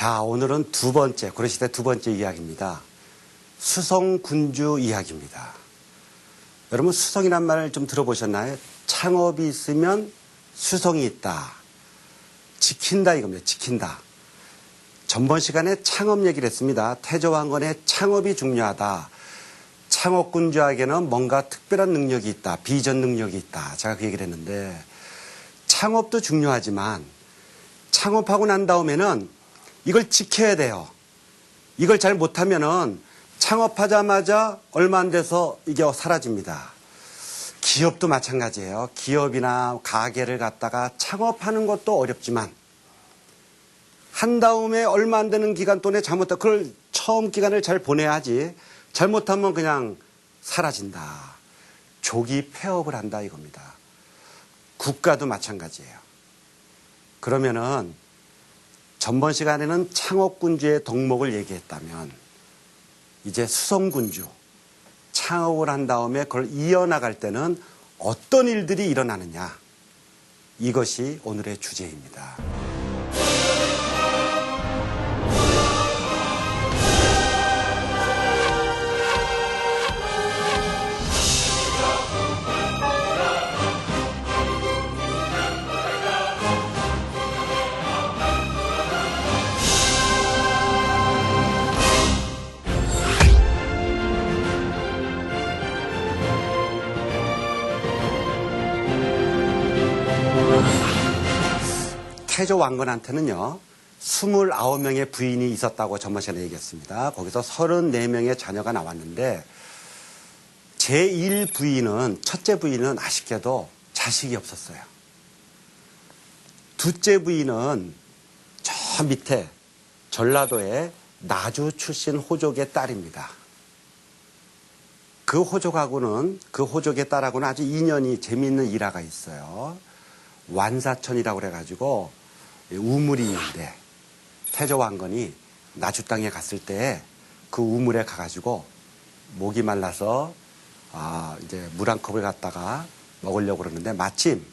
자, 오늘은 두 번째, 고려시대 두 번째 이야기입니다. 수성군주 이야기입니다. 여러분, 수성이란 말을 좀 들어보셨나요? 창업이 있으면 수성이 있다. 지킨다 이겁니다. 지킨다. 전번 시간에 창업 얘기를 했습니다. 태조왕건의 창업이 중요하다. 창업군주에게는 뭔가 특별한 능력이 있다. 비전 능력이 있다. 제가 그 얘기를 했는데 창업도 중요하지만 창업하고 난 다음에는 이걸 지켜야 돼요. 이걸 잘 못하면은 창업하자마자 얼마 안 돼서 이게 사라집니다. 기업도 마찬가지예요. 기업이나 가게를 갖다가 창업하는 것도 어렵지만 한 다음에 얼마 안 되는 기간 동안에 잘못하면 그걸 처음 기간을 잘 보내야지 잘못하면 그냥 사라진다. 조기 폐업을 한다 이겁니다. 국가도 마찬가지예요. 그러면은 전번 시간에는 창업군주의 덕목을 얘기했다면 이제 수성군주, 창업을 한 다음에 그걸 이어나갈 때는 어떤 일들이 일어나느냐. 이것이 오늘의 주제입니다. 태조왕건한테는요, 29명의 부인이 있었다고 전번 시간에 얘기했습니다. 거기서 34명의 자녀가 나왔는데, 제1부인은, 첫째 부인은 아쉽게도 자식이 없었어요. 둘째 부인은 저 밑에 전라도의 나주 출신 호족의 딸입니다. 그 호족의 딸하고는 아주 인연이 재미있는 일화가 있어요. 완사천이라고 그래가지고 우물이 있는데 태조왕건이 나주 땅에 갔을 때 그 우물에 가가지고 목이 말라서 이제 물 한 컵을 갖다가 먹으려고 그러는데 마침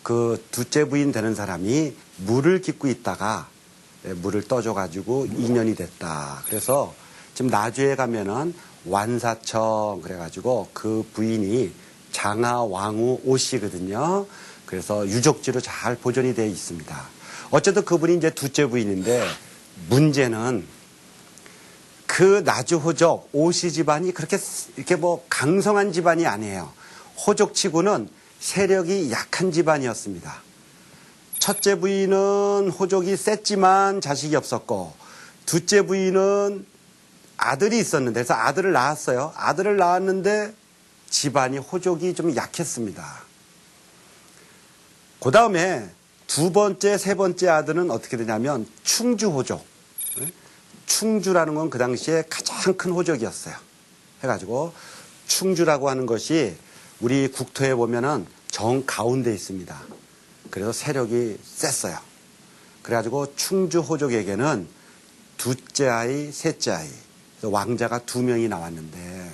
그 둘째 부인 되는 사람이 물을 깃고 있다가 물을 떠줘가지고 인연이 됐다. 그래서 지금 나주에 가면은 완사천 그래가지고 그 부인이 장하왕후 오씨거든요. 그래서 유적지로 잘 보존이 되어 있습니다. 어쨌든 그분이 이제 둘째 부인인데 문제는 그 나주 호족 오씨 집안이 이렇게 뭐 강성한 집안이 아니에요. 호족치고는 세력이 약한 집안이었습니다. 첫째 부인은 호족이 셌지만 자식이 없었고 둘째 부인은 아들이 있었는데 그래서 아들을 낳았어요. 아들을 낳았는데 집안이 호족이 좀 약했습니다. 그 다음에 두 번째, 세 번째 아들은 어떻게 되냐면 충주호족. 충주라는 건 그 당시에 가장 큰 호족이었어요. 해가지고 충주라고 하는 것이 우리 국토에 보면은 정 가운데 있습니다. 그래서 세력이 셌어요. 그래가지고 충주호족에게는 둘째 아이, 셋째 아이, 왕자가 2명이 나왔는데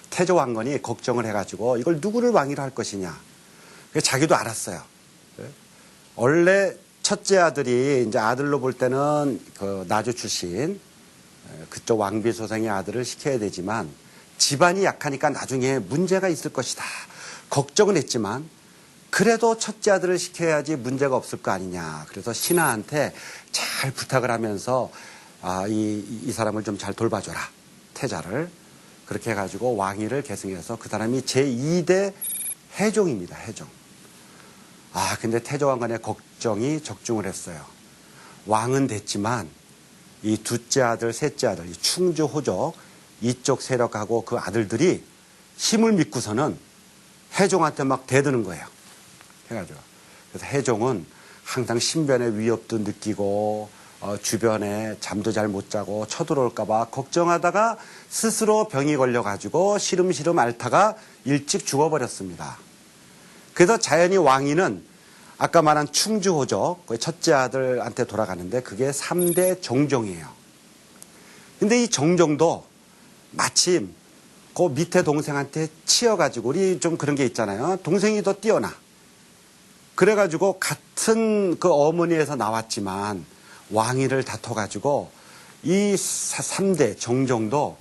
태조왕건이 걱정을 해가지고 이걸 누구를 왕위로 할 것이냐. 자기도 알았어요. 원래 첫째 아들이 이제 아들로 볼 때는 그 나주 출신 그쪽 왕비소생의 아들을 시켜야 되지만 집안이 약하니까 나중에 문제가 있을 것이다. 걱정은 했지만 그래도 첫째 아들을 시켜야지 문제가 없을 거 아니냐. 그래서 신하한테 잘 부탁을 하면서 이 사람을 좀 잘 돌봐줘라. 태자를. 그렇게 해가지고 왕위를 계승해서 그 사람이 제2대 해종입니다. 해종. 근데 태조왕건의 걱정이 적중을 했어요. 왕은 됐지만 이 둘째 아들, 셋째 아들, 이 충주 호족 이쪽 세력하고 그 아들들이 힘을 믿고서는 해종한테 막 대드는 거예요. 해가지고. 그래서 해종은 항상 신변의 위협도 느끼고 주변에 잠도 잘 못 자고 쳐들어올까봐 걱정하다가 스스로 병이 걸려가지고 시름시름 앓다가 일찍 죽어버렸습니다. 그래서 자연히 왕위는 아까 말한 충주호족, 첫째 아들한테 돌아가는데 그게 3대 정종이에요. 근데 이 정종도 마침 그 밑에 동생한테 치여가지고 우리 좀 그런 게 있잖아요. 동생이 더 뛰어나. 그래가지고 같은 그 어머니에서 나왔지만 왕위를 다퉈가지고 이 3대 정종도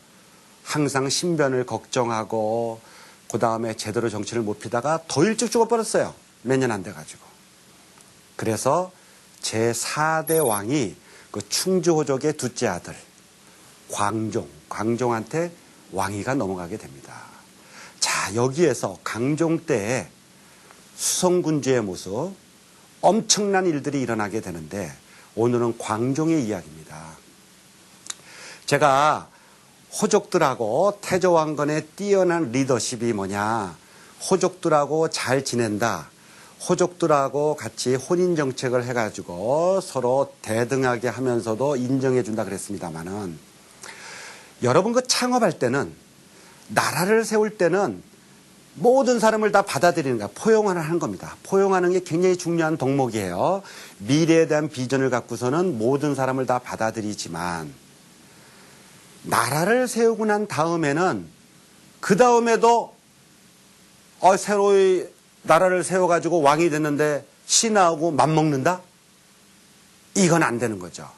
항상 신변을 걱정하고 그 다음에 제대로 정치를 못 피다가 더 일찍 죽어버렸어요. 몇 년 안 돼가지고. 그래서 제4대 왕이 그 충주호족의 둘째 아들 광종한테 왕위가 넘어가게 됩니다. 자, 여기에서 강종 때의 수성군주의 모습, 엄청난 일들이 일어나게 되는데 오늘은 광종의 이야기입니다. 제가 호족들하고 태조왕건의 뛰어난 리더십이 뭐냐, 호족들하고 잘 지낸다, 호족들하고 같이 혼인정책을 해가지고 서로 대등하게 하면서도 인정해준다 그랬습니다마는, 여러분 그 창업할 때는, 나라를 세울 때는 모든 사람을 다 받아들이는 거야. 포용하는 겁니다. 포용하는 게 굉장히 중요한 덕목이에요. 미래에 대한 비전을 갖고서는 모든 사람을 다 받아들이지만, 나라를 세우고 난 다음에는 그 다음에도 새로이 나라를 세워가지고 왕이 됐는데 신하하고 맞먹는다? 이건 안 되는 거죠.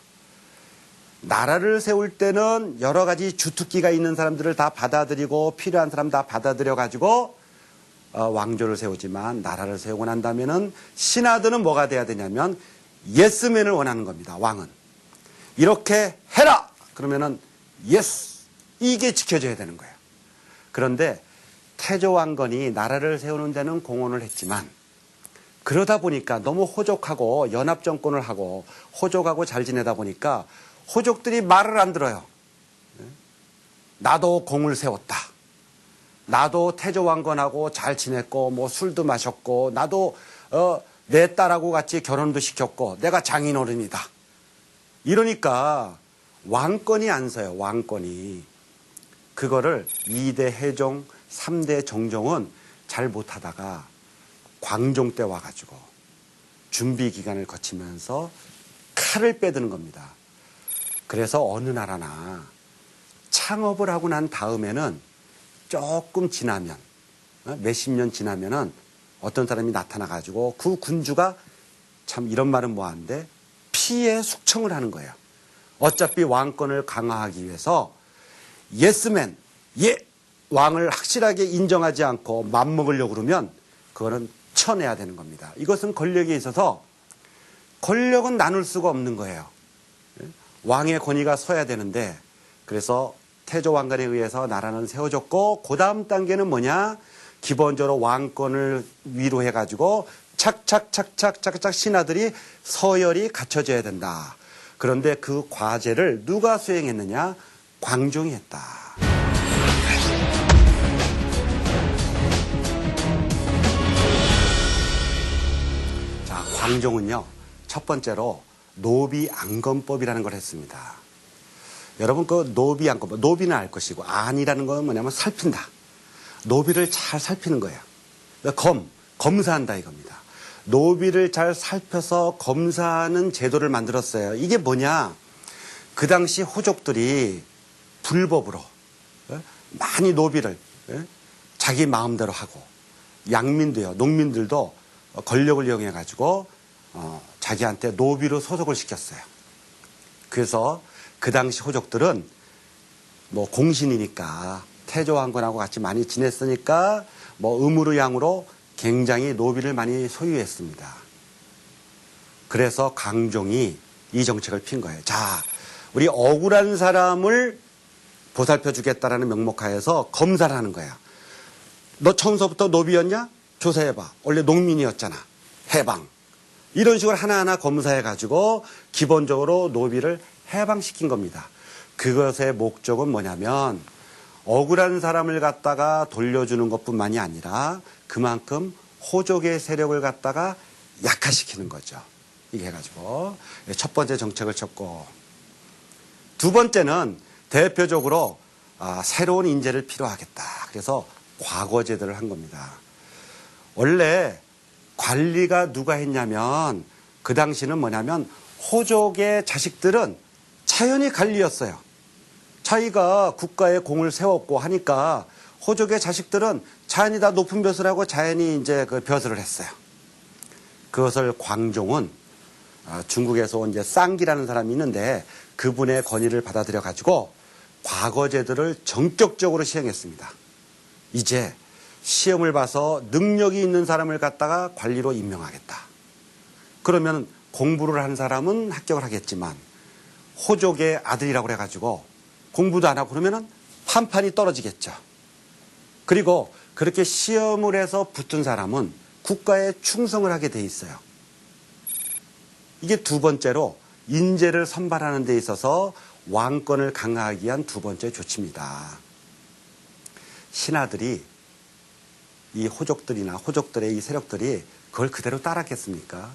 나라를 세울 때는 여러 가지 주특기가 있는 사람들을 다 받아들이고 필요한 사람 다 받아들여가지고 왕조를 세우지만, 나라를 세우고 난 다음에는 신하들은 뭐가 돼야 되냐면 예스맨을 원하는 겁니다. 왕은 이렇게 해라 그러면은 예스, 이게 지켜져야 되는 거예요. 그런데 태조왕건이 나라를 세우는 데는 공헌을 했지만, 그러다 보니까 너무 호족하고 연합정권을 하고 호족하고 잘 지내다 보니까 호족들이 말을 안 들어요. 나도 공을 세웠다, 나도 태조왕건하고 잘 지냈고 뭐 술도 마셨고, 나도 내 딸하고 같이 결혼도 시켰고 내가 장인어른이다, 이러니까 왕권이 안 서요. 왕권이. 그거를 2대 해종, 3대 정종은 잘 못하다가 광종 때 와가지고 준비 기간을 거치면서 칼을 빼드는 겁니다. 그래서 어느 나라나 창업을 하고 난 다음에는 조금 지나면, 몇십 년 지나면은 어떤 사람이 나타나가지고 그 군주가, 참 이런 말은 뭐한데, 피해 숙청을 하는 거예요. 어차피 왕권을 강화하기 위해서 예스맨, 왕을 확실하게 인정하지 않고 맘먹으려고 그러면 그거는 쳐내야 되는 겁니다. 이것은 권력에 있어서 권력은 나눌 수가 없는 거예요. 왕의 권위가 서야 되는데, 그래서 태조왕건에 의해서 나라는 세워졌고, 그 다음 단계는 뭐냐, 기본적으로 왕권을 위로 해가지고 착착착착착착 신하들이 서열이 갖춰져야 된다. 그런데 그 과제를 누가 수행했느냐? 광종이 했다. 자, 광종은요, 첫 번째로 노비안건법이라는 걸 했습니다. 여러분, 그 노비안건법, 노비는 알 것이고 안이라는 건 뭐냐면 살핀다. 노비를 잘 살피는 거예요. 검사한다 이겁니다. 노비를 잘 살펴서 검사하는 제도를 만들었어요. 이게 뭐냐? 그 당시 호족들이 불법으로 많이 노비를 자기 마음대로 하고, 양민도요, 농민들도 권력을 이용해 가지고 자기한테 노비로 소속을 시켰어요. 그래서 그 당시 호족들은 뭐 공신이니까 태조왕건하고 같이 많이 지냈으니까 뭐 음으로 양으로 굉장히 노비를 많이 소유했습니다. 그래서 강종이 이 정책을 핀 거예요. 자, 우리 억울한 사람을 보살펴 주겠다라는 명목하에서 검사를 하는 거야. 너 처음서부터 노비였냐? 조사해봐. 원래 농민이었잖아. 해방. 이런 식으로 하나하나 검사해가지고 기본적으로 노비를 해방시킨 겁니다. 그것의 목적은 뭐냐면, 억울한 사람을 갖다가 돌려주는 것뿐만이 아니라 그만큼 호족의 세력을 갖다가 약화시키는 거죠. 이게 해가지고 첫 번째 정책을 쳤고, 두 번째는 대표적으로 새로운 인재를 필요하겠다. 그래서 과거제도를 한 겁니다. 원래 관리가 누가 했냐면, 그 당시는 뭐냐면 호족의 자식들은 자연히 관리였어요. 자기가 국가에 공을 세웠고 하니까 호족의 자식들은 자연히 다 높은 벼슬을 하고 자연히 이제 그 벼슬을 했어요. 그것을 광종은 중국에서 온 이제 쌍기라는 사람이 있는데 그분의 건의를 받아들여 가지고 과거제도를 전격적으로 시행했습니다. 이제 시험을 봐서 능력이 있는 사람을 갖다가 관리로 임명하겠다. 그러면 공부를 한 사람은 합격을 하겠지만 호족의 아들이라고 그래가지고 공부도 안 하고 그러면은 판판이 떨어지겠죠. 그리고 그렇게 시험을 해서 붙은 사람은 국가에 충성을 하게 돼 있어요. 이게 두 번째로 인재를 선발하는 데 있어서 왕권을 강화하기 위한 두 번째 조치입니다. 신하들이 이 호족들이나 호족들의 이 세력들이 그걸 그대로 따랐겠습니까?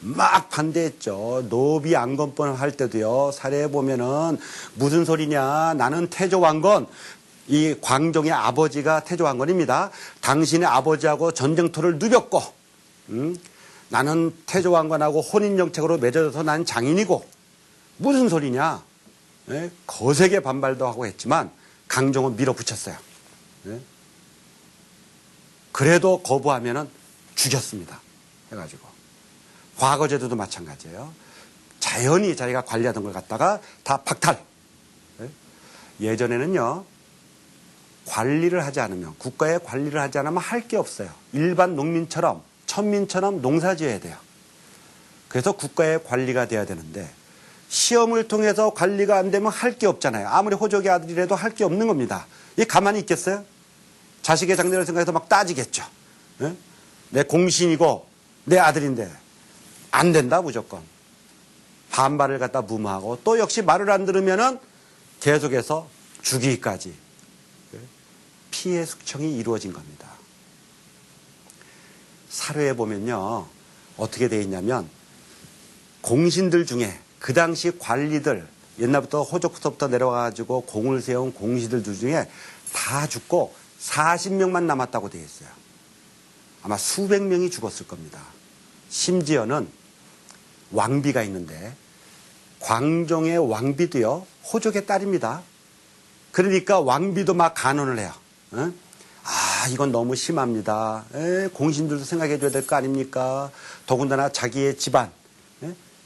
막 반대했죠. 노비 안건법 할 때도요. 사례에 보면은 무슨 소리냐. 나는 태조왕건, 이 광종의 아버지가 태조왕건입니다. 당신의 아버지하고 전쟁터를 누볐고 나는 태조왕건하고 혼인정책으로 맺어져서 난 장인이고 무슨 소리냐. 예? 거세게 반발도 하고 했지만 강종은 밀어붙였어요. 예? 그래도 거부하면은 죽였습니다. 해가지고. 과거제도도 마찬가지예요. 자연히 자기가 관리하던 걸 갖다가 다 박탈. 예? 예전에는요. 관리를 하지 않으면, 국가의 관리를 하지 않으면 할 게 없어요. 일반 농민처럼, 천민처럼 농사 지어야 돼요. 그래서 국가의 관리가 돼야 되는데 시험을 통해서 관리가 안 되면 할 게 없잖아요. 아무리 호족의 아들이라도 할 게 없는 겁니다. 이 가만히 있겠어요? 자식의 장래를 생각해서 막 따지겠죠. 예? 내 공신이고 내 아들인데 안 된다 무조건. 반발을 갖다 무마하고 또 역시 말을 안 들으면은 계속해서 죽이기까지 피해 숙청이 이루어진 겁니다. 사료에 보면요. 어떻게 돼 있냐면 공신들 중에 그 당시 관리들 옛날부터 호족부터 내려와가지고 공을 세운 공신들 중에 다 죽고 40명만 남았다고 되어 있어요. 아마 수백 명이 죽었을 겁니다. 심지어는 왕비가 있는데 광종의 왕비도요. 호족의 딸입니다. 그러니까 왕비도 막 간언을 해요. 어? 아 이건 너무 심합니다. 공신들도 생각해 줘야 될 거 아닙니까? 더군다나 자기의 집안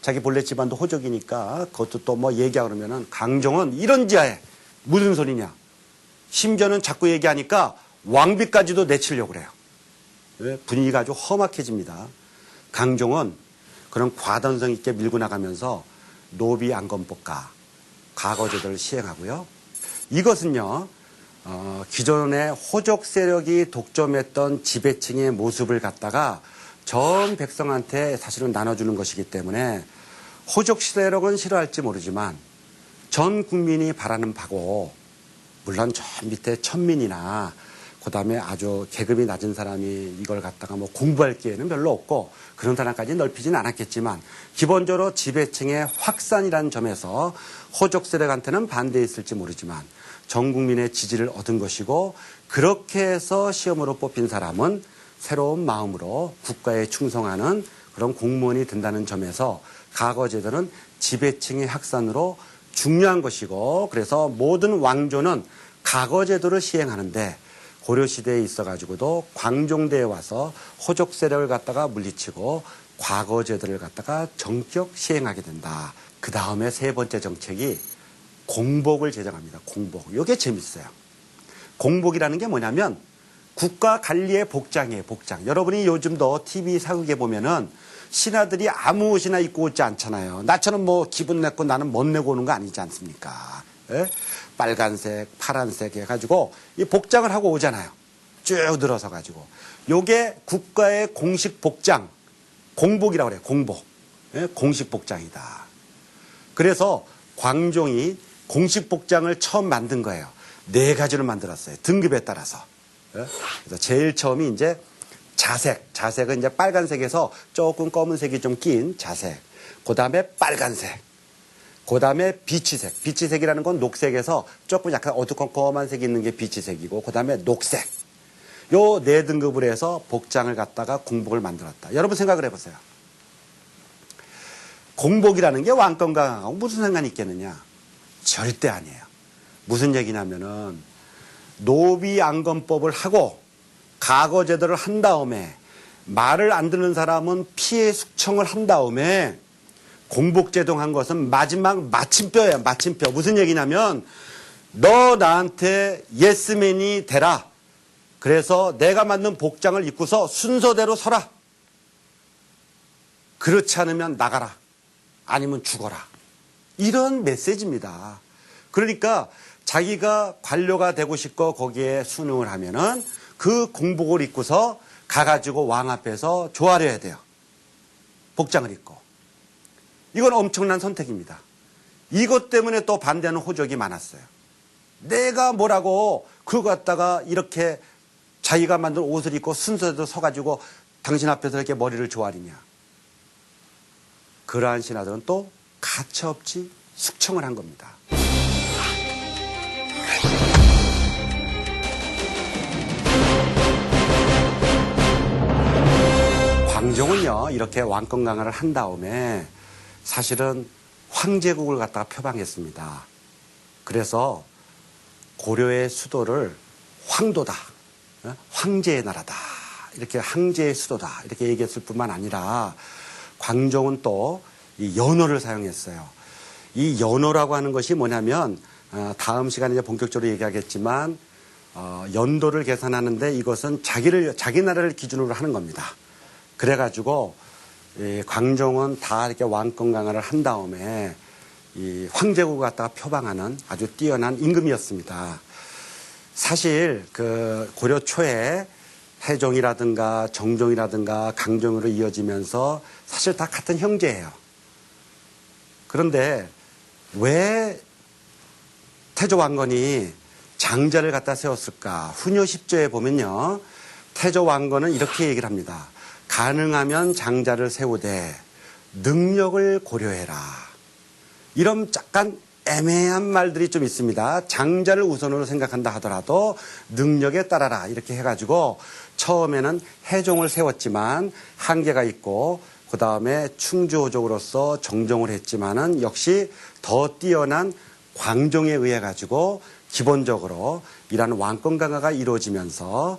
자기 본래 집안도 호족이니까 그것도 또 뭐 얘기하고 그러면은 강종은 이런 지하에 무슨 소리냐. 심지어는 자꾸 얘기하니까 왕비까지도 내치려고 그래요. 분위기가 아주 험악해집니다. 강종은 그런 과단성 있게 밀고 나가면서 노비 안건법과 과거제도를 시행하고요. 이것은요. 기존의 호족 세력이 독점했던 지배층의 모습을 갖다가 전 백성한테 사실은 나눠주는 것이기 때문에 호족 세력은 싫어할지 모르지만 전 국민이 바라는 바고 물론 저 밑에 천민이나 그다음에 아주 계급이 낮은 사람이 이걸 갖다가 뭐 공부할 기회는 별로 없고 그런 사람까지 넓히진 않았겠지만 기본적으로 지배층의 확산이라는 점에서 호족 세력한테는 반대했을지 모르지만 전 국민의 지지를 얻은 것이고 그렇게 해서 시험으로 뽑힌 사람은 새로운 마음으로 국가에 충성하는 그런 공무원이 된다는 점에서 과거제도는 지배층의 확산으로 중요한 것이고 그래서 모든 왕조는 과거제도를 시행하는데 고려시대에 있어가지고도 광종대에 와서 호족 세력을 갖다가 물리치고 과거제도를 갖다가 전격 시행하게 된다. 그 다음에 세 번째 정책이 공복을 제정합니다. 공복. 이게 재밌어요. 공복이라는 게 뭐냐면 국가 관리의 복장이에요. 복장. 여러분이 요즘도 TV 사극에 보면은 신하들이 아무 옷이나 입고 오지 않잖아요. 나처럼 뭐 기분 내고 나는 멋 내고 오는 거 아니지 않습니까? 예? 빨간색, 파란색 해가지고 이 복장을 하고 오잖아요. 쭉 늘어서 가지고. 요게 국가의 공식 복장, 공복이라고 그래요. 공복. 예? 공식 복장이다. 그래서 광종이 공식 복장을 처음 만든 거예요. 4가지를 만들었어요. 등급에 따라서. 예? 그래서 제일 처음이 이제 자색. 자색은 이제 빨간색에서 조금 검은색이 좀 낀 자색. 그 다음에 빨간색. 그 다음에 비치색. 비치색이라는 건 녹색에서 조금 약간 어두컴컴한 색이 있는 게 비치색이고, 그 다음에 녹색. 요 4등급을 해서 복장을 갖다가 공복을 만들었다. 여러분 생각을 해보세요. 공복이라는 게 왕권과 무슨 상관이 있겠느냐? 절대 아니에요. 무슨 얘기냐면은 노비 안건법을 하고 과거제도를 한 다음에 말을 안 듣는 사람은 피해 숙청을 한 다음에 공복제동한 것은 마지막 마침표예요. 마침표. 무슨 얘기냐면 너 나한테 예스맨이 되라. 그래서 내가 만든 복장을 입고서 순서대로 서라. 그렇지 않으면 나가라. 아니면 죽어라. 이런 메시지입니다. 그러니까 자기가 관료가 되고 싶고 거기에 순응을 하면은 그 공복을 입고서 가가지고 왕 앞에서 조아려야 돼요. 복장을 입고. 이건 엄청난 선택입니다. 이것 때문에 또 반대하는 호적이 많았어요. 내가 뭐라고 그거 갖다가 이렇게 자기가 만든 옷을 입고 순서대로 서가지고 당신 앞에서 이렇게 머리를 조아리냐. 그러한 신하들은 또 가차없이 숙청을 한 겁니다. 광종은요, 이렇게 왕권 강화를 한 다음에 사실은 황제국을 갖다가 표방했습니다. 그래서 고려의 수도를 황도다, 황제의 나라다, 이렇게 황제의 수도다, 이렇게 얘기했을 뿐만 아니라 광종은 또 이 연호를 사용했어요. 이 연호라고 하는 것이 뭐냐면 다음 시간에 이제 본격적으로 얘기하겠지만 연도를 계산하는데 이것은 자기 나라를 기준으로 하는 겁니다. 그래가지고 광종은 다 이렇게 왕권 강화를 한 다음에 이 황제국을 갖다가 표방하는 아주 뛰어난 임금이었습니다. 사실 그 고려 초에 태종이라든가 정종이라든가 강종으로 이어지면서 사실 다 같은 형제예요. 그런데 왜 태조 왕건이 장자를 갖다 세웠을까? 후녀 10조에 보면요. 태조 왕건은 이렇게 얘기를 합니다. 가능하면 장자를 세우되 능력을 고려해라. 이런 약간 애매한 말들이 좀 있습니다. 장자를 우선으로 생각한다 하더라도 능력에 따라라. 이렇게 해가지고 처음에는 해종을 세웠지만 한계가 있고 그 다음에 충주호족으로서 정종을 했지만은 역시 더 뛰어난 광종에 의해 가지고 기본적으로 이러한 왕권 강화가 이루어지면서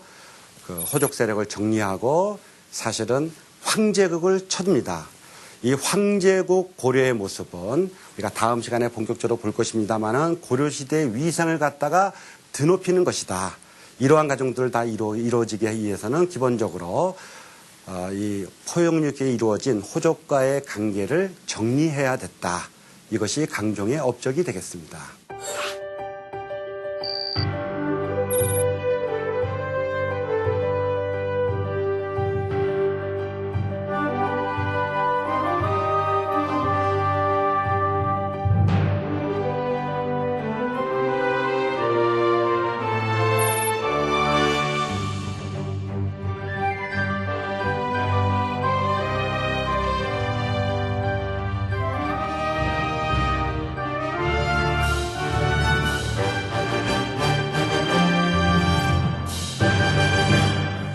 그 호족 세력을 정리하고 사실은 황제국을 칩니다. 이 황제국 고려의 모습은 우리가 다음 시간에 본격적으로 볼 것입니다만은 고려시대의 위상을 갖다가 드높이는 것이다. 이러한 과정들을 다 이루어지기 위해서는 기본적으로 이 포용력에 이루어진 호족과의 관계를 정리해야 됐다. 이것이 강종의 업적이 되겠습니다.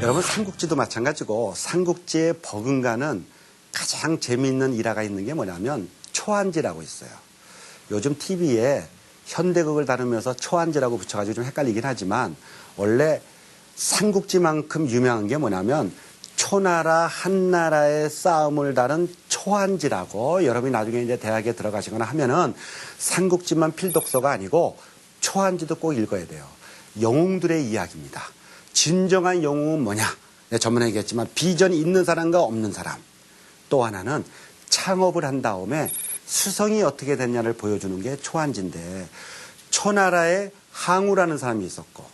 여러분 삼국지도 마찬가지고 삼국지에 버금가는 가장 재미있는 일화가 있는 게 뭐냐면 초안지라고 있어요. 요즘 TV에 현대극을 다루면서 초안지라고 붙여가지고 좀 헷갈리긴 하지만 원래 삼국지만큼 유명한 게 뭐냐면 초나라 한나라의 싸움을 다룬 초안지라고 여러분이 나중에 이제 대학에 들어가시거나 하면은 삼국지만 필독서가 아니고 초안지도 꼭 읽어야 돼요. 영웅들의 이야기입니다. 진정한 영웅은 뭐냐? 내가 전번에 얘기했지만 비전이 있는 사람과 없는 사람. 또 하나는 창업을 한 다음에 수성이 어떻게 됐냐를 보여주는 게 초안지인데 초나라에 항우라는 사람이 있었고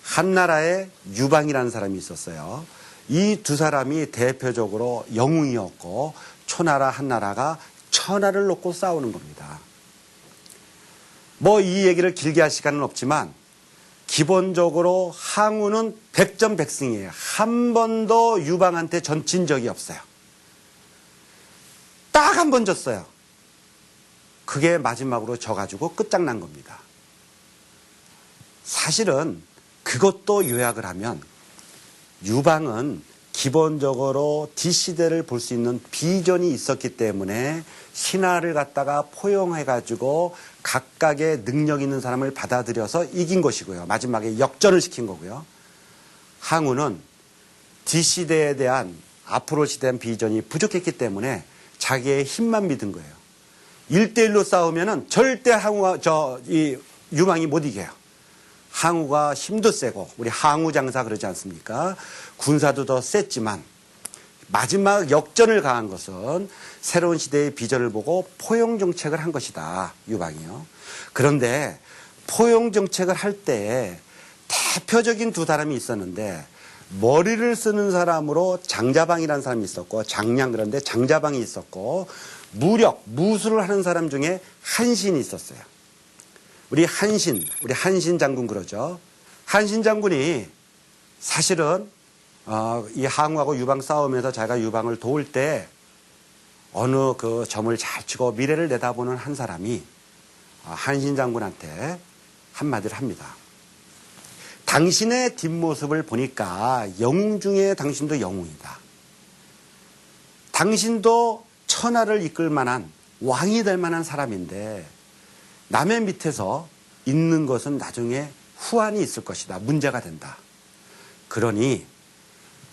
한나라에 유방이라는 사람이 있었어요. 이 두 사람이 대표적으로 영웅이었고 초나라 한나라가 천하를 놓고 싸우는 겁니다. 뭐 이 얘기를 길게 할 시간은 없지만 기본적으로 항우는 백전백승이에요. 한 번도 유방한테 진 적이 없어요. 딱 한 번 졌어요. 그게 마지막으로 져가지고 끝장난 겁니다. 사실은 그것도 요약을 하면 유방은 기본적으로 뒷시대를 볼 수 있는 비전이 있었기 때문에 신하를 갖다가 포용해가지고 각각의 능력 있는 사람을 받아들여서 이긴 것이고요. 마지막에 역전을 시킨 거고요. 항우는 뒷시대에 대한 앞으로 시대한 비전이 부족했기 때문에 자기의 힘만 믿은 거예요. 1대1로 싸우면은 절대 이 유방이 못 이겨요. 항우가 힘도 세고, 우리 항우장사 그러지 않습니까? 군사도 더 셌지만, 마지막 역전을 가한 것은 새로운 시대의 비전을 보고 포용정책을 한 것이다. 유방이요. 그런데 포용정책을 할 때 대표적인 두 사람이 있었는데, 머리를 쓰는 사람으로 장자방이라는 사람이 있었고, 장량, 그런데 장자방이 있었고, 무력, 무술을 하는 사람 중에 한신이 있었어요. 우리 한신 장군 그러죠. 한신 장군이 사실은 이 항우하고 유방 싸우면서 자기가 유방을 도울 때 어느 그 점을 잘 치고 미래를 내다보는 한 사람이 한신 장군한테 한마디를 합니다. 당신의 뒷모습을 보니까 영웅 중에 당신도 영웅이다. 당신도 천하를 이끌 만한 왕이 될 만한 사람인데 남의 밑에서 있는 것은 나중에 후환이 있을 것이다. 문제가 된다. 그러니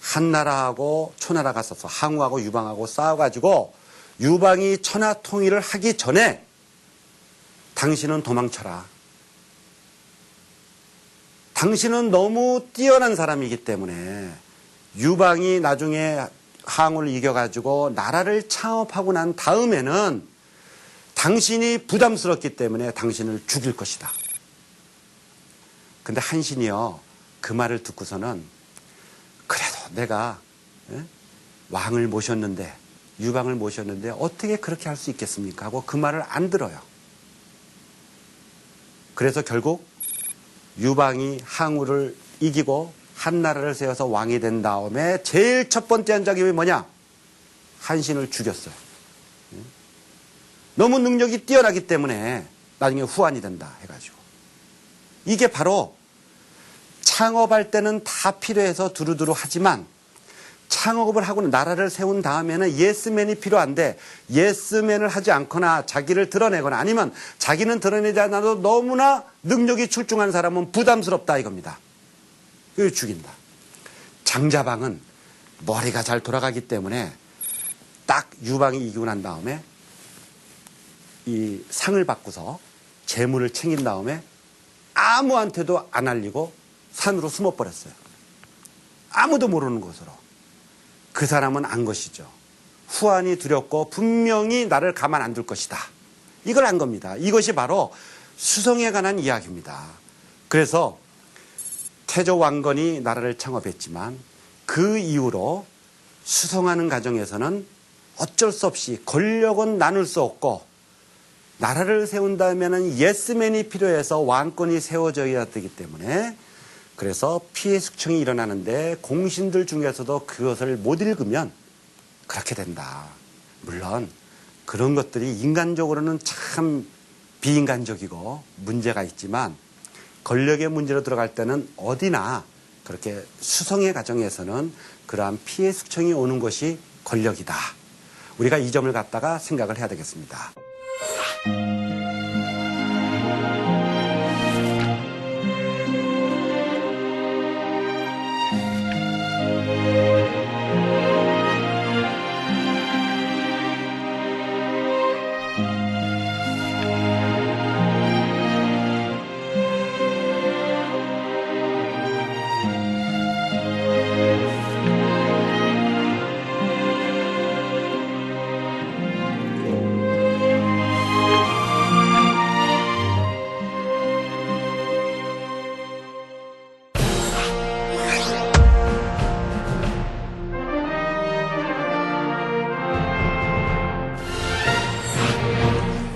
한나라하고 초나라가 싸서 항우하고 유방하고 싸워가지고 유방이 천하 통일을 하기 전에 당신은 도망쳐라. 당신은 너무 뛰어난 사람이기 때문에 유방이 나중에 항우를 이겨가지고 나라를 창업하고 난 다음에는 당신이 부담스럽기 때문에 당신을 죽일 것이다. 근데 한신이요, 그 말을 듣고서는 그래도 내가 왕을 모셨는데, 유방을 모셨는데 어떻게 그렇게 할 수 있겠습니까? 하고 그 말을 안 들어요. 그래서 결국 유방이 항우를 이기고 한나라를 세워서 왕이 된 다음에 제일 첫 번째 한 작업이 뭐냐? 한신을 죽였어요. 너무 능력이 뛰어나기 때문에 나중에 후환이 된다 해가지고. 이게 바로 창업할 때는 다 필요해서 두루두루 하지만 창업을 하고 나라를 세운 다음에는 예스맨이 필요한데 예스맨을 하지 않거나 자기를 드러내거나 아니면 자기는 드러내지 않아도 너무나 능력이 출중한 사람은 부담스럽다 이겁니다. 그걸 죽인다. 장자방은 머리가 잘 돌아가기 때문에 딱 유방이 이기고 난 다음에 이 상을 받고서 재물을 챙긴 다음에 아무한테도 안 알리고 산으로 숨어버렸어요. 아무도 모르는 곳으로. 그 사람은 안 것이죠. 후환이 두렵고 분명히 나를 가만 안 둘 것이다. 이걸 안 겁니다. 이것이 바로 수성에 관한 이야기입니다. 그래서 태조 왕건이 나라를 창업했지만 그 이후로 수성하는 과정에서는 어쩔 수 없이 권력은 나눌 수 없고 나라를 세운다면 예스맨이 필요해서 왕권이 세워져야 되기 때문에 그래서 피해 숙청이 일어나는데 공신들 중에서도 그것을 못 읽으면 그렇게 된다. 물론 그런 것들이 인간적으로는 참 비인간적이고 문제가 있지만 권력의 문제로 들어갈 때는 어디나 그렇게 수성의 과정에서는 그러한 피해 숙청이 오는 것이 권력이다. 우리가 이 점을 갖다가 생각을 해야 되겠습니다.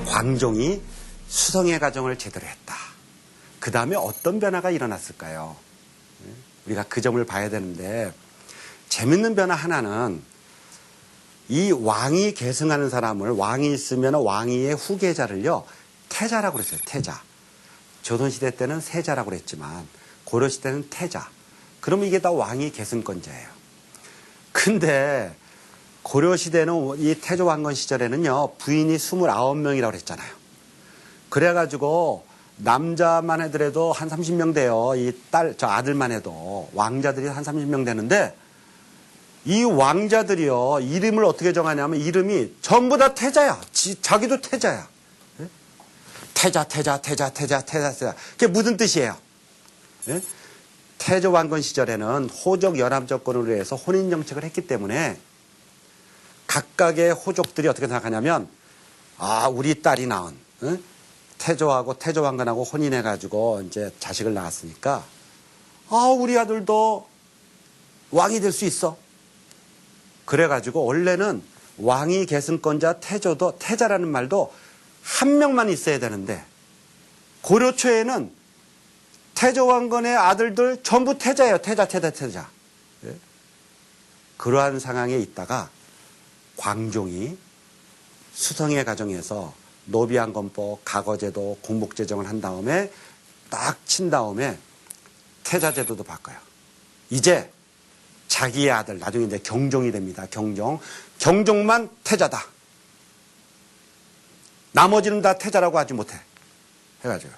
광종이 수성의 과정을 제대로 했다. 그 다음에 어떤 변화가 일어났을까요? 우리가 그 점을 봐야 되는데 재밌는 변화 하나는 이 왕이 계승하는 사람을 왕이 있으면 왕위의 후계자를요 태자라고 그랬어요. 태자. 조선시대 때는 세자라고 그랬지만 고려시대는 태자. 그러면 이게 다 왕위 계승권자예요. 근데 고려시대는 이 태조 왕건 시절에는요 부인이 29명이라고 그랬잖아요. 그래가지고 남자만 해더라도 한 30명 돼요. 이 아들만 해도 왕자들이 한 30명 되는데 이 왕자들이요, 이름을 어떻게 정하냐면 이름이 전부 다 태자야. 자기도 태자야. 예? 태자. 그게 무슨 뜻이에요? 예? 태조 왕건 시절에는 호족 연합 조건으로 해서 혼인 정책을 했기 때문에 각각의 호족들이 어떻게 생각하냐면, 아, 우리 딸이 낳은, 예? 태조하고 태조 왕건하고 혼인해가지고 이제 자식을 낳았으니까, 아, 우리 아들도 왕이 될 수 있어. 그래가지고 원래는 왕위 계승권자 태조도, 태자라는 말도 한 명만 있어야 되는데, 고려 초에는 태조 왕건의 아들들 전부 태자예요. 태자. 예? 그러한 상황에 있다가 광종이 수성의 가정에서 노비안건법, 가거제도, 공복제정을 한 다음에 딱 친 다음에 태자제도도 바꿔요. 이제 자기의 아들, 나중에 이제 경종이 됩니다. 경종만 태자다. 나머지는 다 태자라고 하지 못해. 해가지고.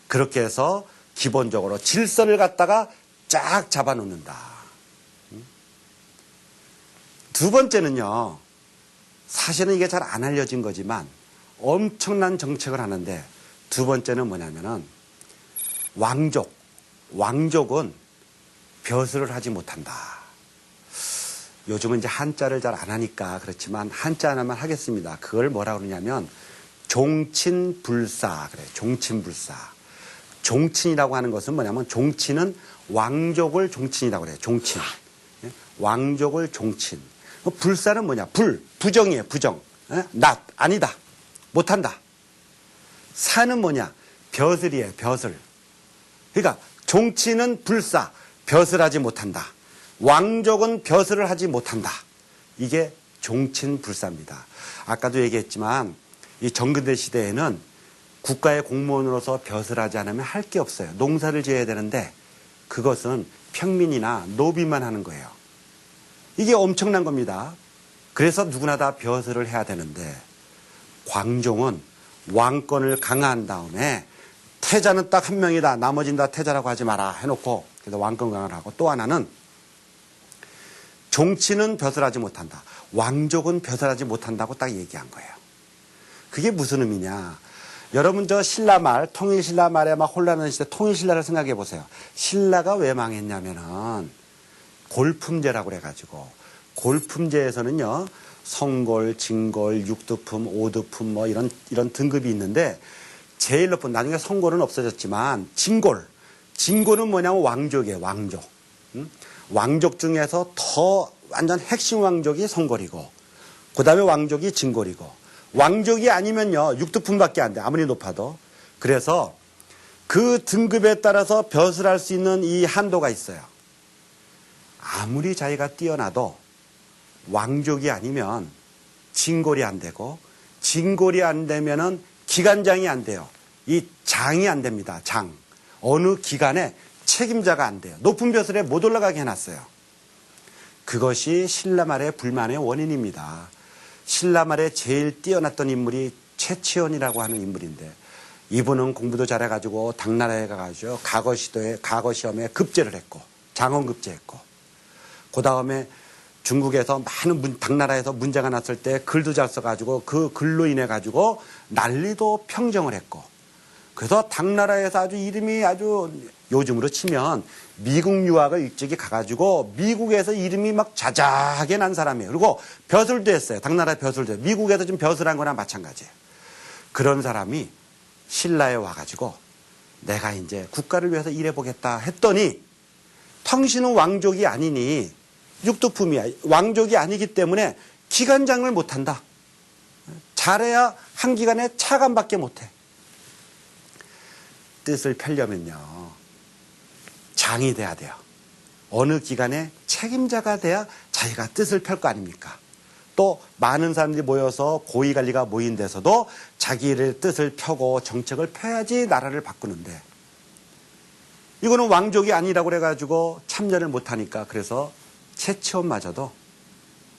그렇게 해서 기본적으로 질서를 갖다가 쫙 잡아놓는다. 두 번째는요, 사실은 이게 잘 안 알려진 거지만 엄청난 정책을 하는데, 두 번째는 뭐냐면은 왕족은 벼슬을 하지 못한다. 요즘은 이제 한자를 잘 안 하니까 그렇지만 한자 하나만 하겠습니다. 그걸 뭐라 그러냐면 종친불사 그래. 종친불사. 종친이라고 하는 것은 뭐냐면, 종친은 왕족을 종친이라고 그래요. 종친. 왕족을 종친. 불사는 뭐냐? 부정이에요. 부정. 아니다. 못한다. 사는 뭐냐? 벼슬이에요. 벼슬. 그러니까 종친은 불사, 벼슬하지 못한다. 왕족은 벼슬을 하지 못한다. 이게 종친불사입니다. 아까도 얘기했지만 이 정근대 시대에는 국가의 공무원으로서 벼슬하지 않으면 할 게 없어요. 농사를 지어야 되는데 그것은 평민이나 노비만 하는 거예요. 이게 엄청난 겁니다. 그래서 누구나 다 벼슬을 해야 되는데, 광종은 왕권을 강화한 다음에 태자는 딱 한 명이다. 나머지는 다 태자라고 하지 마라 해놓고, 그래서 왕권 강화를 하고, 또 하나는 종친은 벼슬하지 못한다. 왕족은 벼슬하지 못한다고 딱 얘기한 거예요. 그게 무슨 의미냐? 여러분 저 신라말, 통일신라말에 막 혼란한 시대 통일신라를 생각해 보세요. 신라가 왜 망했냐면은 골품제라고 그래가지고, 골품제에서는요, 성골, 진골, 육두품, 오두품 뭐 이런 등급이 있는데, 제일 높은, 나중에 성골은 없어졌지만 진골은 뭐냐면 왕족이에요. 왕족. 왕족 중에서 더 완전 핵심 왕족이 성골이고, 그 다음에 왕족이 진골이고, 왕족이 아니면요 육두품밖에 안 돼. 아무리 높아도. 그래서 그 등급에 따라서 벼슬할 수 있는 이 한도가 있어요. 아무리 자기가 뛰어나도 왕족이 아니면 진골이 안 되고, 진골이 안 되면은 기관장이 안 돼요. 이 장이 안 됩니다. 장. 어느 기관에 책임자가 안 돼요. 높은 벼슬에 못 올라가게 해놨어요. 그것이 신라말의 불만의 원인입니다. 신라말에 제일 뛰어났던 인물이 최치원이라고 하는 인물인데, 이분은 공부도 잘해가지고 당나라에 가가지고 과거 시험에 급제를 했고, 장원급제했고, 그 다음에 중국에서 많은 당나라에서 문제가 났을 때 글도 잘 써가지고 그 글로 인해 가지고 난리도 평정을 했고, 그래서 당나라에서 아주 이름이 아주 요즘으로 치면 미국 유학을 일찍이 가가지고 미국에서 이름이 막 자자하게 난 사람이에요. 그리고 벼슬도 했어요. 당나라 벼슬도 했어요. 미국에서 좀 벼슬한 거나 마찬가지예요. 그런 사람이 신라에 와가지고 내가 이제 국가를 위해서 일해보겠다 했더니, 당신은 왕족이 아니니 육두품이야. 왕족이 아니기 때문에 기관장을 못한다. 잘해야 한 기관에 차관밖에 못해. 뜻을 펴려면요, 장이 돼야 돼요. 어느 기관에 책임자가 돼야 자기가 뜻을 펼 거 아닙니까? 또 많은 사람들이 모여서 고위관리가 모인 데서도 자기의 뜻을 펴고 정책을 펴야지 나라를 바꾸는데, 이거는 왕족이 아니라고 그래가지고 참여를 못하니까, 그래서 최치원마저도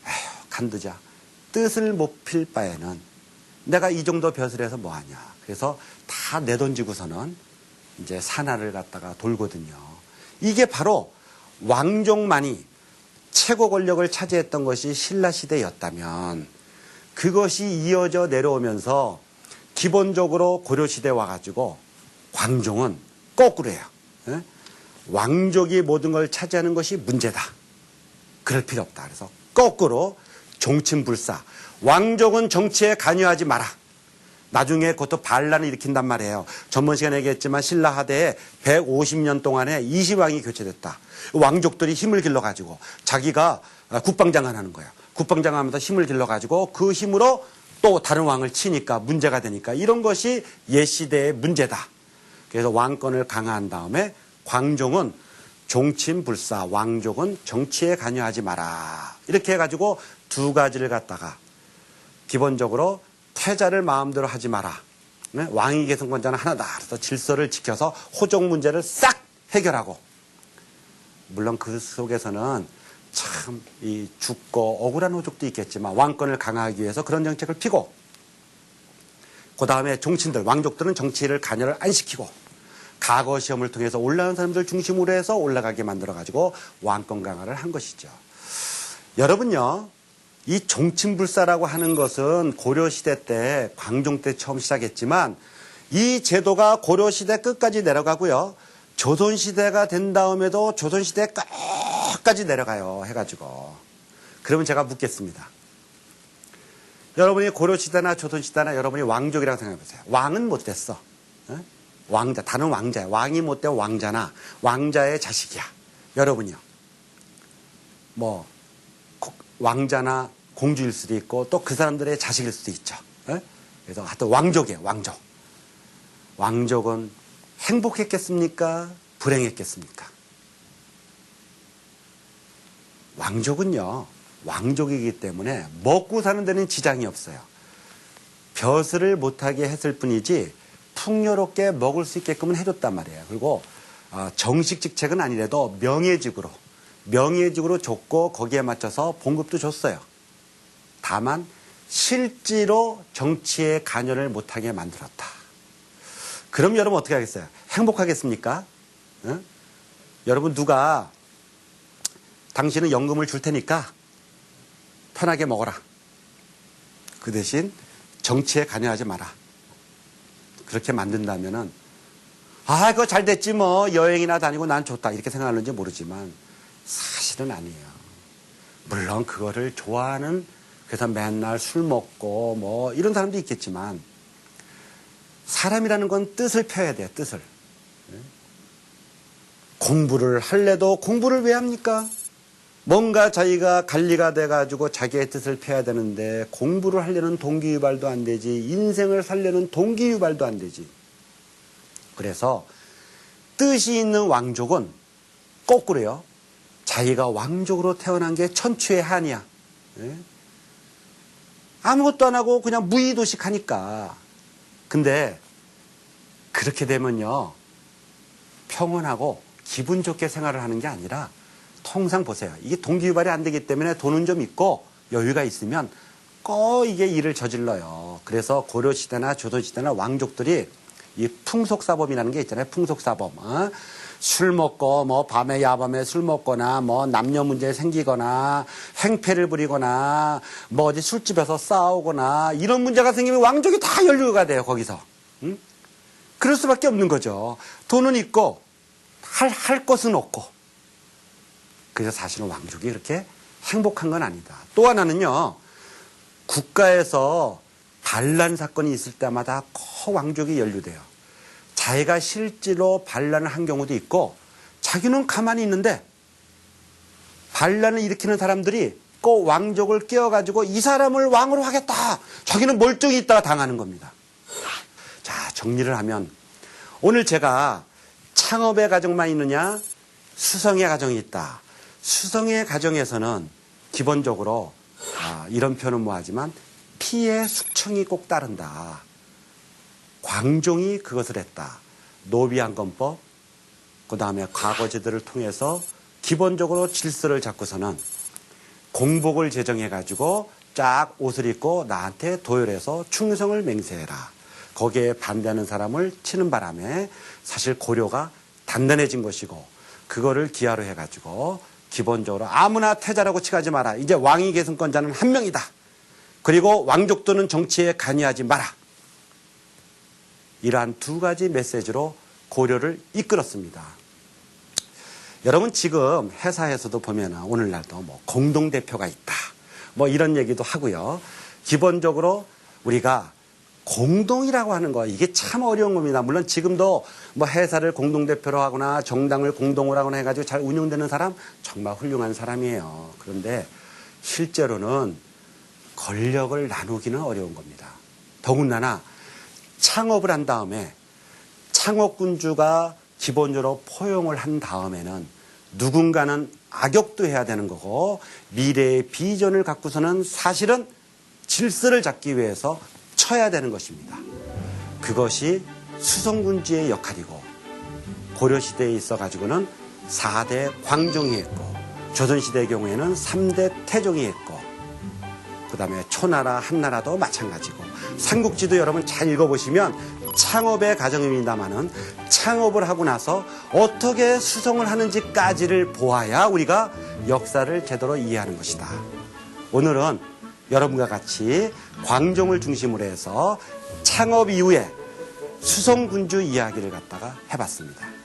에휴 간두자, 뜻을 못 필 바에는 내가 이 정도 벼슬해서 뭐하냐. 그래서 다 내던지고서는 이제 산하를 갖다가 돌거든요. 이게 바로 왕족만이 최고 권력을 차지했던 것이 신라시대였다면 그것이 이어져 내려오면서 기본적으로 고려시대 와가지고 광종은 거꾸로 해요. 예? 왕족이 모든 걸 차지하는 것이 문제다. 그럴 필요 없다. 그래서 거꾸로 종친불사. 왕족은 정치에 관여하지 마라. 나중에 그것도 반란을 일으킨단 말이에요. 전번 시간에 얘기했지만 신라하대에 150년 동안에 20왕이 교체됐다. 왕족들이 힘을 길러가지고 자기가 국방장관 하는 거예요. 국방장관 하면서 힘을 길러가지고 그 힘으로 또 다른 왕을 치니까 문제가 되니까 이런 것이 옛시대의 문제다. 그래서 왕권을 강화한 다음에 광종은 종친불사, 왕족은 정치에 관여하지 마라. 이렇게 해가지고 두 가지를 갖다가 기본적으로 태자를 마음대로 하지 마라. 왕위 계승권자는 하나다. 그래서 질서를 지켜서 호족 문제를 싹 해결하고, 물론 그 속에서는 참 이 죽고 억울한 호족도 있겠지만 왕권을 강화하기 위해서 그런 정책을 피고, 그 다음에 종친들, 왕족들은 정치를 관여를 안 시키고, 과거 시험을 통해서 올라온 사람들 중심으로 해서 올라가게 만들어가지고 왕권 강화를 한 것이죠. 여러분요, 이 종친불사라고 하는 것은 고려시대 때, 광종 때 처음 시작했지만 이 제도가 고려시대 끝까지 내려가고요. 조선시대가 된 다음에도 조선시대 끝까지 내려가요. 해가지고. 그러면 제가 묻겠습니다. 여러분이 고려시대나 조선시대나 여러분이 왕족이라고 생각해보세요. 왕은 못 됐어. 왕자, 다른 왕자야. 왕이 못 되면 왕자나 왕자의 자식이야. 여러분이요. 뭐 왕자나 공주일 수도 있고 또 그 사람들의 자식일 수도 있죠. 그래서 하여튼 왕족이에요. 왕족. 왕족은 행복했겠습니까? 불행했겠습니까? 왕족은요. 왕족이기 때문에 먹고 사는 데는 지장이 없어요. 벼슬을 못하게 했을 뿐이지 풍요롭게 먹을 수 있게끔은 해줬단 말이에요. 그리고 정식 직책은 아니래도 명예직으로 줬고 거기에 맞춰서 봉급도 줬어요. 다만 실제로 정치에 관여를 못하게 만들었다. 그럼 여러분 어떻게 하겠어요? 행복하겠습니까? 응? 여러분 누가 당신은 연금을 줄 테니까 편하게 먹어라. 그 대신 정치에 관여하지 마라. 그렇게 만든다면은 그거 잘 됐지 뭐 여행이나 다니고 난 좋다 이렇게 생각하는지 모르지만 사실은 아니에요. 물론 그거를 좋아하는, 그래서 맨날 술 먹고 뭐 이런 사람도 있겠지만 사람이라는 건 뜻을 펴야 돼요. 뜻을. 공부를 할래도 공부를 왜 합니까? 뭔가 자기가 관리가 돼가지고 자기의 뜻을 펴야 되는데 공부를 하려는 동기유발도 안 되지, 인생을 살려는 동기유발도 안 되지. 그래서 뜻이 있는 왕족은 거꾸로요. 자기가 왕족으로 태어난 게 천추의 한이야. 아무것도 안 하고 그냥 무의도식하니까. 근데 그렇게 되면요. 평온하고 기분 좋게 생활을 하는 게 아니라 통상 보세요. 이게 동기유발이 안 되기 때문에 돈은 좀 있고 여유가 있으면 꼭 이게 일을 저질러요. 그래서 고려시대나 조선시대나 왕족들이 이 풍속사범이라는 게 있잖아요. 풍속사범. 술 먹고 뭐 밤에 야밤에 술 먹거나 뭐 남녀 문제 생기거나 행패를 부리거나 뭐 어디 술집에서 싸우거나 이런 문제가 생기면 왕족이 다 연루가 돼요. 거기서. 그럴 수밖에 없는 거죠. 돈은 있고 할 것은 없고. 그래서 사실은 왕족이 그렇게 행복한 건 아니다. 또 하나는요. 국가에서 반란 사건이 있을 때마다 꼭 왕족이 연루돼요. 자기가 실제로 반란을 한 경우도 있고 자기는 가만히 있는데 반란을 일으키는 사람들이 꼭 왕족을 깨워가지고 이 사람을 왕으로 하겠다. 자기는 멀쩡히 있다가 당하는 겁니다. 자, 정리를 하면 오늘 제가 창업의 가정만 있느냐 수성의 가정이 있다. 수성의 가정에서는 기본적으로 이런 표현은 뭐하지만 피의 숙청이 꼭 따른다. 광종이 그것을 했다. 노비한건법, 그 다음에 과거제도를 통해서 기본적으로 질서를 잡고서는 공복을 제정해가지고 쫙 옷을 입고 나한테 도열해서 충성을 맹세해라. 거기에 반대하는 사람을 치는 바람에 사실 고려가 단단해진 것이고 그거를 기하로 해가지고 기본적으로 아무나 태자라고 칭하지 마라. 이제 왕위 계승권자는 한 명이다. 그리고 왕족들은 정치에 관여하지 마라. 이러한 두 가지 메시지로 고려를 이끌었습니다. 여러분 지금 회사에서도 보면 오늘날도 뭐 공동대표가 있다. 뭐 이런 얘기도 하고요. 기본적으로 우리가 공동이라고 하는 거 이게 참 어려운 겁니다. 물론 지금도 뭐 회사를 공동대표로 하거나 정당을 공동으로 하거나 해가지고 잘 운영되는 사람 정말 훌륭한 사람이에요. 그런데 실제로는 권력을 나누기는 어려운 겁니다. 더군다나 창업을 한 다음에 창업군주가 기본적으로 포용을 한 다음에는 누군가는 악역도 해야 되는 거고 미래의 비전을 갖고서는 사실은 질서를 잡기 위해서 쳐야 되는 것입니다. 그것이 수성군주의 역할이고 고려시대에 있어가지고는 4대 광종이 했고 조선시대의 경우에는 3대 태종이 했고 그 다음에 초나라 한나라도 마찬가지고 삼국지도 여러분 잘 읽어보시면 창업의 과정입니다마는 창업을 하고 나서 어떻게 수성을 하는지까지를 보아야 우리가 역사를 제대로 이해하는 것이다. 오늘은 여러분과 같이 광종을 중심으로 해서 창업 이후에 수성군주 이야기를 갖다가 해봤습니다.